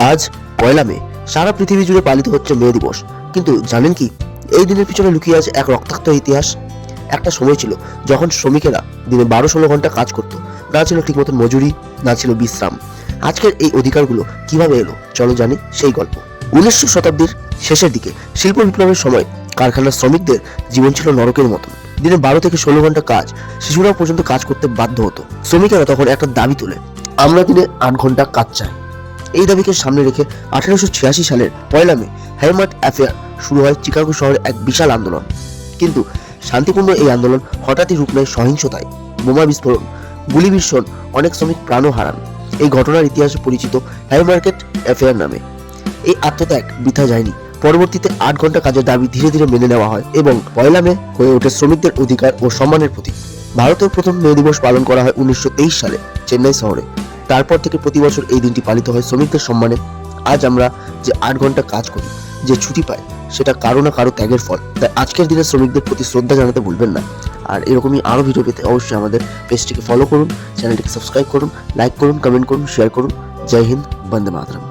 আজ 1 মে সারা পৃথিবী জুড়ে পালিত হচ্ছে মে দিবস। কিন্তু জানেন কি, এই দিনের পিছনে লুকিয়ে আছে এক রক্তাক্ত ইতিহাস। একটা সময় ছিল যখন শ্রমিকেরা দিনে 12-16 ঘন্টা কাজ করত, না ছিল ঠিকমতো মজুরি, না ছিল বিশ্রাম। আজকের এই অধিকারগুলো কিভাবে এলো, চলো জানি সেই গল্প। 19 শতাব্দীর শেষের দিকে শিল্প বিপ্লবের সময় কারখানার শ্রমিকদের জীবন ছিল নরকের মতন। দিনে 12 থেকে 16 ঘন্টা কাজ, শিশুরাও পর্যন্ত কাজ করতে বাধ্য হতো। শ্রমিকেরা তখন একটা দাবি তোলে, আমরা দিনে 8 ঘন্টা কাজ চাই। এই দাবিকে সামনে রেখে 1886 সালের 1 মে হ্যামার্ট অ্যাফেয়ার শুরু হয় চিকাগো শহরে এক বিশাল আন্দোলন। কিন্তু শান্তিপূর্ণ এই আন্দোলন হঠাৎই রূপ নেয় সহিংসতায়। বোমা বিস্ফোরণ, গুলি বর্ষণ, অনেক শ্রমিক প্রাণও হারান। এই ঘটনার ইতিহাসে পরিচিত হ্যামার্ট অ্যাফেয়ার নামে। এই আত্মত্যাগ বৃথা যায়নি। পরবর্তীতে 8 ঘন্টা কাজের দাবি ধীরে ধীরে মেনে নেওয়া হয় এবং 1 মে হয়ে ওঠে শ্রমিকদের অধিকার ও সম্মানের প্রতীক। ভারতের প্রথম মে দিবস পালন করা হয় 1923 সালে চেন্নাই শহরে। তারপর থেকে প্রতি বছর এই দিনটি পালিত হয় শ্রমিকদের সম্মানে। আজ আমরা যে 8 ঘন্টা কাজ করি, যে ছুটি পাই, সেটা কারো না কারো ত্যাগের ফল। তাই আজকের দিনে শ্রমিকদের প্রতি শ্রদ্ধা জানাতে ভুলবেন না। আর এরকমই আরো ভিডিও পেতে অবশ্যই আমাদের পেজটিকে ফলো করুন, চ্যানেলটিকে সাবস্ক্রাইব করুন, লাইক করুন, কমেন্ট করুন, শেয়ার করুন। জয় হিন্দ, বন্দে মাতরম।